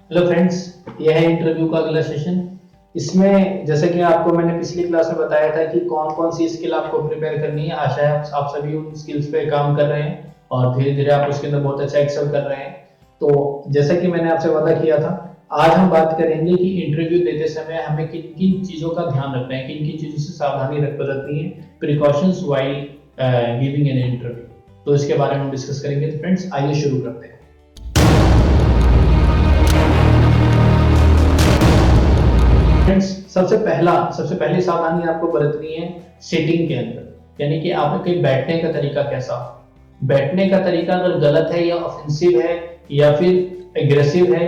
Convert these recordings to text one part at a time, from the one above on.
Hello friends, यह है interview का अगला सेशन। इसमें जैसे कि आपको मैंने पिछली क्लास में बताया था कि कौन कौन सी स्किल आपको प्रिपेयर करनी है। आशा है आप सभी उन स्किल्स पे काम कर रहे हैं और धीरे धीरे आप उसके अंदर बहुत अच्छा एक्सेल कर रहे हैं। तो जैसा कि मैंने आपसे वादा किया था, आज हम बात करेंगे कि इंटरव्यू देते समय हमें किन किन चीज़ों का ध्यान रखना है, किन किन चीज़ों से सावधानी बरतनी है, precautions while giving an interview. तो इसके बारे में हम डिस्कस करेंगे। तो फ्रेंड्स, आइए शुरू करते हैं। फ्रेंड्स, सबसे पहली सावधानी आपको बरतनी है सिटिंग के अंदर, यानी कि आपके बैठने का तरीका कैसा हो। बैठने का तरीका अगर गलत है या ऑफेंसिव है या फिर एग्रेसिव है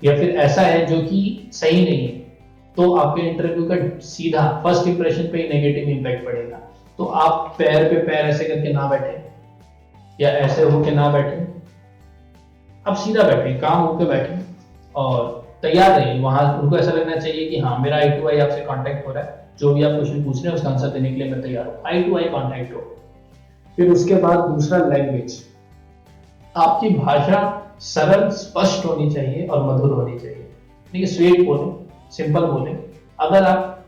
या फिर ऐसा है जो कि सही नहीं है, तो आपके इंटरव्यू का सीधा फर्स्ट इंप्रेशन पे ही नेगेटिव इंपैक्ट पड़ेगा। तो आप पैर पे पैर ऐसे करके ना बैठे या ऐसे होके ना बैठे, आप सीधा बैठे, काम होकर बैठे और तैयार रहिए। वहां उनको ऐसा लगना चाहिए कि हाँ, मेरा आई टू आई आपसे कांटेक्ट हो रहा है, जो भी आप क्वेश्चन पूछ रहे हैं उसका आंसर देने के लिए मैं तैयार हूँ। आई टू आई कांटेक्ट हो। फिर उसके बाद दूसरा, लैंग्वेज। आपकी भाषा सरल स्पष्ट होनी चाहिए और मधुर होनी चाहिए। देखिए, स्वीट बोले, सिंपल बोले। अगर आप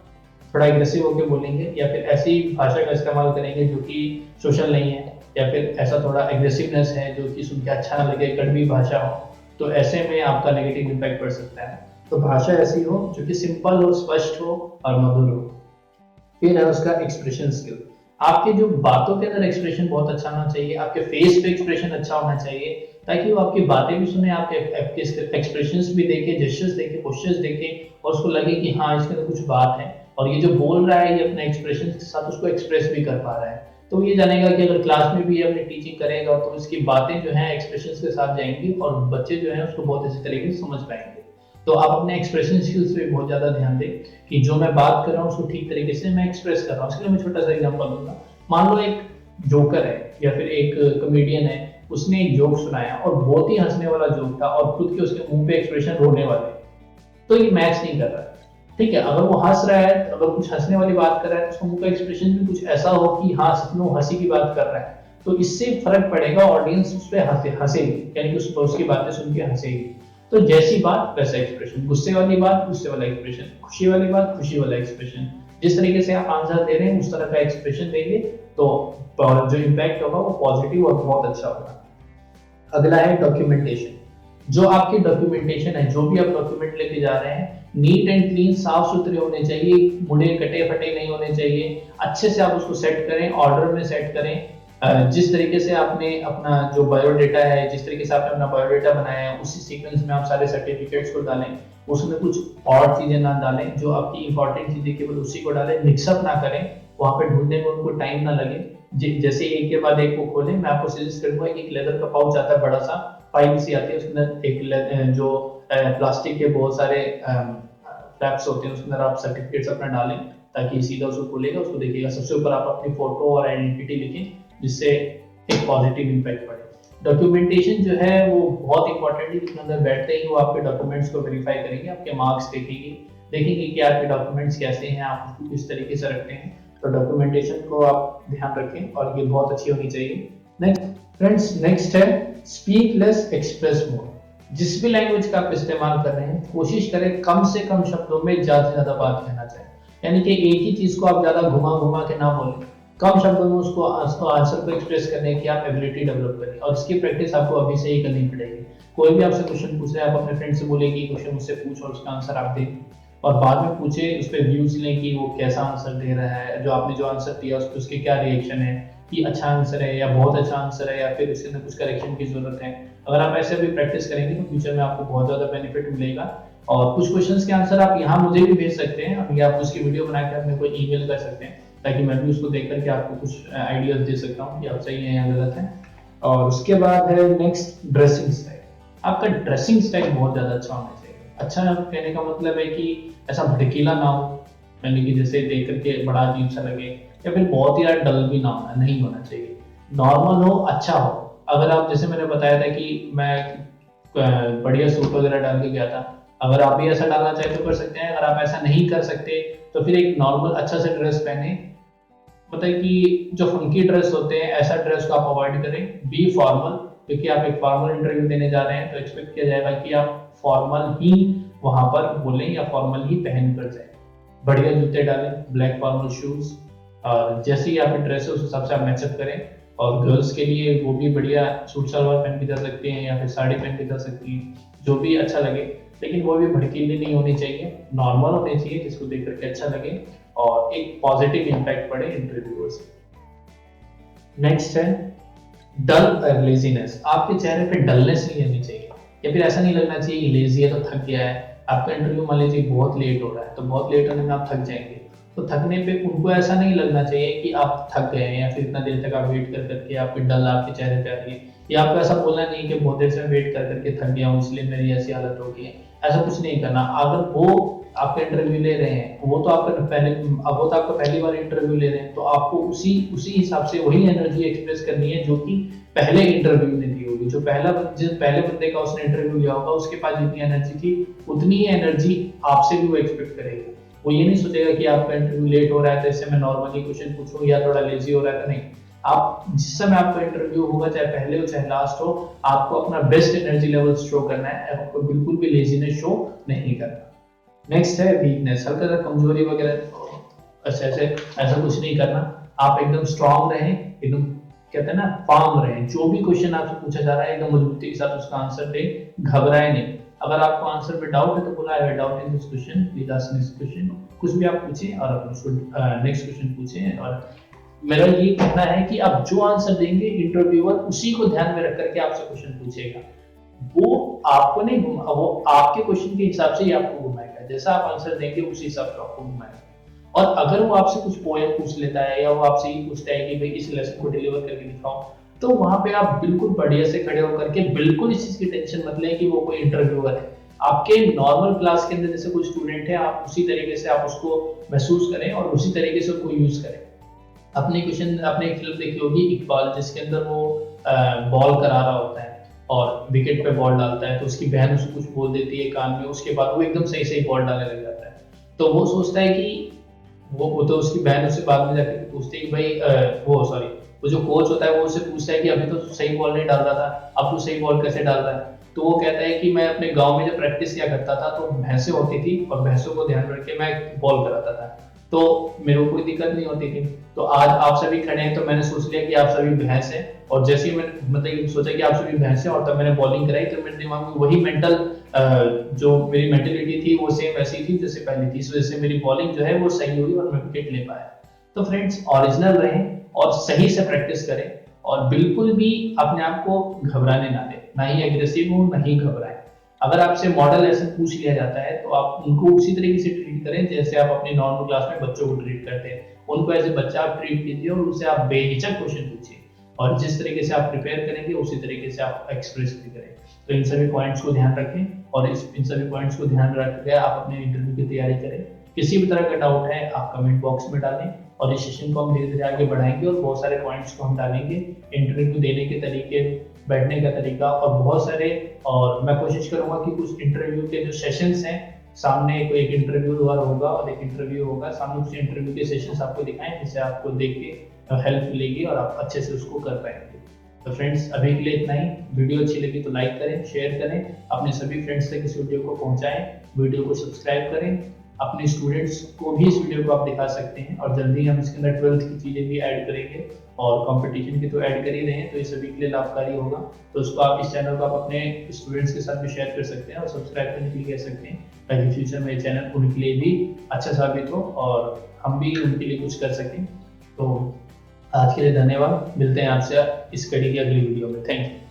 थोड़ा एग्रेसिव होकर बोलेंगे या फिर ऐसी भाषा का इस्तेमाल करेंगे जो कि सोशल नहीं है, या फिर ऐसा थोड़ा एग्रेसिवनेस है जो कि सुन के अच्छा ना लगे, कड़वी भाषा हो, तो ऐसे में आपका नेगेटिव इम्पैक्ट पड़ सकता है। तो भाषा ऐसी हो जो कि सिंपल हो, स्पष्ट हो और मधुर हो। फिर है उसका एक्सप्रेशन स्किल। आपके जो बातों के अंदर एक्सप्रेशन बहुत अच्छा होना चाहिए, आपके फेस पे एक्सप्रेशन अच्छा होना चाहिए, ताकि वो आपकी बातें भी सुने, आपके एक्सप्रेशंस भी देखे, जेस्चर्स देखे, पोस्चर्स देखे और उसको लगे कि हाँ, इसके अंदर कुछ बात है और ये जो बोल रहा है ये अपने एक्सप्रेशन के साथ उसको एक्सप्रेस भी कर पा रहा है। तो ये जानेगा कि अगर क्लास में भी अपनी टीचिंग करेगा तो इसकी बातें जो है एक्सप्रेशन के साथ जाएंगी और बच्चे जो है उसको बहुत अच्छे तरीके से समझ पाएंगे। तो आप अपने एक्सप्रेशन स्किल्स पे बहुत ज्यादा ध्यान दें कि जो मैं बात कर रहा हूँ उसको ठीक तरीके से मैं एक्सप्रेस कर रहा हूँ। उसके लिए मैं छोटा सा एग्जांपल दूंगा। मान लो एक जोकर है या फिर एक कॉमेडियन है, उसने एक जोक सुनाया और बहुत ही हंसने वाला जोक था और खुद के उसके मुंह पे एक्सप्रेशन रोने वाले, तो ये मैच नहीं कर रहा है। ठीक है, अगर वो हंस रहा है, अगर कुछ हंसने वाली बात कर रहा है तो उसका मुंह का एक्सप्रेशन भी कुछ ऐसा हो कि हाँ, सच में वो हंसी की बात कर रहा है, तो इससे फर्क पड़ेगा, ऑडियंस उस पर हंसेगी, यानी कि उसकी बातें सुन के हंसेगी। तो जैसी बात वैसा एक्सप्रेशन, गुस्से वाली बात गुस्से वाला एक्सप्रेशन, खुशी वाली बात खुशी वाला एक्सप्रेशन। जिस तरीके से आप आंसर दे रहे हैं उस तरह का एक्सप्रेशन देंगे तो जो इम्पैक्ट होगा वो पॉजिटिव और बहुत अच्छा होगा। अगला है डॉक्यूमेंटेशन। जो आपकी डॉक्यूमेंटेशन है, जो भी आप डॉक्यूमेंट लेके जा रहे हैं, नीट एंड क्लीन, साफ सुथरे होने चाहिए, मुड़े कटे फटे नहीं होने चाहिए। अच्छे से आप उसको सेट करें, ऑर्डर में सेट करें। जिस तरीके से आपने अपना जो बायोडेटा है, जिस तरीके से आपने अपना बायोडेटा बनाया है, उसी सीक्वेंस में आप सारे सर्टिफिकेट्स को डालें। उसमें कुछ और चीजें ना डालें, जो आपकी इंपॉर्टेंट चीजें केवल उसी को डालें, मिक्सअप ना करें, वहां पे ढूंढने में उनको टाइम ना लगे। जैसे एक के बाद एक को खोलें, मैं आपको सजेस्ट करूंगा कि एक लेदर का पाउच आता है, बड़ा सा फाइल सी आती है, उसके अंदर एक जो प्लास्टिक के बहुत सारे फ्लैप्स होते हैं, उसके अंदर आप सर्टिफिकेट्स अपना डालें ताकि सीधा उसको खोलेगा, उसको देखिएगा। सबसे ऊपर आप अपनी फोटो और आइडेंटिटी लिखें, जिससे एक पॉजिटिव इम्पैक्ट पड़े। डॉक्यूमेंटेशन जो है वो बहुत इंपॉर्टेंट है, जिसके अंदर बैठते ही वो आपके डॉक्यूमेंट्स को वेरीफाई करेंगे, आपके मार्क्स देखेंगे कि आपके डॉक्यूमेंट्स कैसे हैं, आप उसको किस तरीके से रखते हैं। तो डॉक्यूमेंटेशन को आप ध्यान रखें और ये बहुत अच्छी होनी चाहिए। नेक्स्ट है स्पीक लेस एक्सप्रेस मोर। जिस भी लैंग्वेज का आप इस्तेमाल कर रहे हैं, कोशिश करें कम से कम शब्दों में ज्यादा से ज्यादा बात कहना चाहिए, यानी कि एक ही चीज को आप ज्यादा घुमा घुमा के ना बोलें, कम शब्दों में उसको आंसर को एक्सप्रेस करने की आप एबिलिटी डेवलप करें और इसकी प्रैक्टिस आपको अभी से ही करनी पड़ेगी। कोई भी आपसे क्वेश्चन पूछ रहे हैं, आप अपने फ्रेंड से बोले कि क्वेश्चन मुझसे पूछ और उसका आंसर आप दें, और बाद में पूछे, उस पर व्यूज लें कि वो कैसा आंसर दे रहा है, जो आपने जो आंसर दिया उस पर उसके क्या रिएक्शन है, कि अच्छा आंसर है या बहुत अच्छा आंसर है या फिर उसके अंदर कुछ करेक्शन की जरूरत है। अगर आप ऐसे भी प्रैक्टिस करेंगे तो फ्यूचर में आपको बहुत ज्यादा बेनिफिट मिलेगा। और कुछ क्वेश्चंस के आंसर आप यहाँ मुझे भी भेज सकते हैं, अभी आप उसकी वीडियो बनाकर अपने को ईमेल कर सकते हैं, ताकि मैं भी उसको देख करके आपको कुछ आइडियाज दे सकता हूँ कि आप सही है या गलत है। और उसके बाद है नेक्स्ट, ड्रेसिंग स्टाइल। आपका ड्रेसिंग स्टाइल बहुत ज्यादा अच्छा होना चाहिए। अच्छा कहने का मतलब है कि ऐसा भड़कीला ना हो, यानी कि जैसे देख करके बड़ा अजीब सा लगे, या फिर बहुत ही यार डल भी ना होना, नहीं होना चाहिए। नॉर्मल हो, अच्छा हो। अगर आप, जैसे मैंने बताया था कि मैं बढ़िया सूट वगैरह डाल के गया था, अगर आप भी ऐसा डालना चाहे तो कर सकते हैं। अगर आप ऐसा नहीं कर सकते तो फिर एक नॉर्मल अच्छा सा ड्रेस पहने। मतलब कि जो फंकी ड्रेस होते हैं, ऐसा ड्रेस को आप अवॉइड करें, बी फॉर्मल, क्योंकि आप एक फॉर्मल इंटरव्यू देने जा रहे हैं तो एक्सपेक्ट किया जाएगा कि आप फॉर्मल ही वहां पर बोलें या फॉर्मल ही पहन कर जाए। बढ़िया जूते डालें, ब्लैक फॉर्मल शूज, और जैसे ही आपकी ड्रेस है उस हिसाब से आप मैचअप करें। और गर्ल्स के लिए वो भी बढ़िया सूट सलवार पहन के जा सकती हैं या फिर साड़ी पहन के जा सकती हैं, जो भी अच्छा लगे, लेकिन वो भी भड़कीली नहीं होनी चाहिए, नॉर्मल होनी चाहिए जिसको देख करके अच्छा लगे और एक पॉजिटिव इम्पैक्ट पड़े इंटरव्यूअर्स। नेक्स्ट है डल और लेजीनेस। आपके चेहरे पे डलनेस नहीं आनी चाहिए, या फिर ऐसा नहीं लगना चाहिए कि लेजी है तो थक गया है। आपका इंटरव्यू मान लीजिए बहुत लेट हो रहा है, तो बहुत लेट होने में आप थक जाएंगे, तो थकने पे उनको ऐसा नहीं लगना चाहिए कि आप थक गए हैं या फिर इतना देर तक आप वेट कर करके आपकी डल आपके चेहरे पे आ रही है, या आपको ऐसा बोलना नहीं कि बहुत देर से वेट कर करके थक गया हूँ इसलिए मेरी ऐसी हालत हो गई है। ऐसा कुछ नहीं करना। अगर वो आपका इंटरव्यू ले रहे हैं, वो तो आपका पहली बार इंटरव्यू ले रहे हैं, तो आपको उसी हिसाब से वही एनर्जी एक्सप्रेस करनी है जो कि पहले इंटरव्यू में दी होगी। जो जिस पहले बंदे का उसने इंटरव्यू लिया होगा उसके पास जितनी एनर्जी थी उतनी ही एनर्जी आपसे भी वो एक्सपेक्ट करेगा। वो ये नहीं सोचेगा कि आपका इंटरव्यू लेट हो रहा है तो इससे मैं नॉर्मली क्वेश्चन पूछूं या थोड़ा लेजी हो रहा है, तो नहीं। आप जिस समय आपका इंटरव्यू होगा, चाहे पहले हो चाहे लास्ट हो, आपको अपना बेस्ट एनर्जी लेवल शो करना है, आपको बिल्कुल भी लेजीनेस शो नहीं करना। नेक्स्ट है वीकनेस, हल्का सा कमजोरी वगैरह ऐसा कुछ नहीं करना। आप एकदम स्ट्रांग रहें, एकदम कहते हैं ना फार्म रहें। जो भी क्वेश्चन आपसे पूछा जा रहा है एकदम मजबूती के साथ उसका आंसर दे, घबराए नहीं। अगर आपको आंसर पे डाउट है तो बोला I have doubt in this question, please ask next question. कुछ भी आप पूछें और आप उसको नेक्स्ट क्वेश्चन पूछें। और मेरा ये कहना है कि आप जो आंसर देंगे इंटरव्यूअर उसी को ध्यान में रख करके आपसे क्वेश्चन पूछेगा। वो आपको नहीं वो आपके क्वेश्चन के हिसाब से ही आपको घुमाएगा, जैसा आप आंसर देंगे उसी हिसाब से आपको घुमाएगा। और अगर वो आपसे कुछ पोएम पूछ लेता है या वो आपसे ये पूछता है कि भाई इस लेसन को डिलीवर करके दिखाओ, तो वहां पे आप बिल्कुल बढ़िया से खड़े होकर के बिल्कुल इस चीज की टेंशन मत लें कि वो कोई इंटरव्यूअर है। आपके नॉर्मल क्लास के अंदर जैसे कोई स्टूडेंट है, आप उसी तरीके से आप उसको महसूस करें और उसी तरीके से उसको यूज करें। आपने एक फिल्म देखी होगी इकबाल, जिसके अंदर वो बॉल करा रहा होता है और विकेट पे बॉल डालता है, तो उसकी बहन उसको कुछ बोल देती है कान में, उसके बाद वो एकदम सही सही बॉल डालने लग जाता है। तो वो सोचता है कि वो तो उसकी बहन उससे बाद में जाकर पूछती है कि भाई वो जो कोच होता है वो उससे पूछता है कि अभी तो सही बॉल नहीं डाल रहा था, अब तू सही बॉल कैसे डाल रहा है। तो वो कहता है कि मैं अपने गांव में जब प्रैक्टिस किया करता था तो भैंसें होती थी और भैंसों को ध्यान रख के मैं बॉल कराता था, तो मेरे को कोई दिक्कत नहीं होती थी। तो आज आप सभी खड़े हैं तो मैंने सोच लिया कि आप सभी भैंस हैं, और जैसे ही मैंने मतलब सोचा कि आप सभी भैंस हैं और तब मैंने बॉलिंग कराई, तो मेरे दिमाग में वही जो मेरी मेंटेलिटी थी वो सेम वैसी थी जैसे पहले थी। इस वजह से मेरी बॉलिंग जो है वो सही हुई और मैं विकेट ले पाया। तो फ्रेंड्स, ओरिजिनल रहें और सही से प्रैक्टिस करें और बिल्कुल भी अपने आप को घबराने ना दें, ना ही एग्रेसिव हो ना ही घबराएं। अगर आपसे मॉडल ऐसे पूछ लिया जाता है तो आप उनको उसी तरीके से ट्रीट करें जैसे आप अपनी नॉर्मल क्लास में बच्चों को ट्रीट करते हैं। उनको एज ए बच्चा आप ट्रीट कीजिए और उनसे आप बेहिचक क्वेश्चन पूछिए, और जिस तरीके से आप प्रिपेयर करेंगे उसी तरीके से आप एक्सप्रेस भी करें। तो इन सभी पॉइंट्स को ध्यान रखें और इन सभी पॉइंट्स को ध्यान रख के आप अपने इंटरव्यू की तैयारी करें। किसी भी तरह का डाउट है आप कमेंट बॉक्स में डालें, और इस सेशन को हम धीरे धीरे आगे बढ़ाएंगे और बहुत सारे पॉइंट्स को हम डालेंगे, इंटरव्यू देने के तरीके, बैठने का तरीका और बहुत सारे। और मैं कोशिश करूंगा कि कुछ इंटरव्यू के जो सेशंस हैं, सामने कोई एक इंटरव्यू होगा और एक इंटरव्यू होगा, सामने उस इंटरव्यू के सेशंस आपको दिखाएं जिससे आपको देख के हेल्प मिलेगी और आप अच्छे से उसको कर पाएंगे। तो फ्रेंड्स, अभी के लिए इतना ही। वीडियो अच्छी लगी तो लाइक करें, शेयर करें, अपने सभी फ्रेंड्स तक इस वीडियो को पहुंचाएं, वीडियो को सब्सक्राइब करें। अपने स्टूडेंट्स को भी इस वीडियो को आप दिखा सकते हैं, और जल्दी हम इसके अंदर 12th की चीज़ें भी ऐड करेंगे और कंपटीशन की तो ऐड कर ही रहे हैं, तो ये सभी के लिए लाभकारी होगा। तो उसको आप इस चैनल को आप अपने स्टूडेंट्स के साथ भी शेयर कर सकते हैं और सब्सक्राइब करने के लिए कह सकते हैं, ताकि फ्यूचर में ये चैनल उनके लिए भी अच्छा साबित हो और हम भी उनके लिए कुछ कर सकें। तो आज के लिए धन्यवाद, मिलते हैं आपसे इस कड़ी की अगली वीडियो में। Thank you.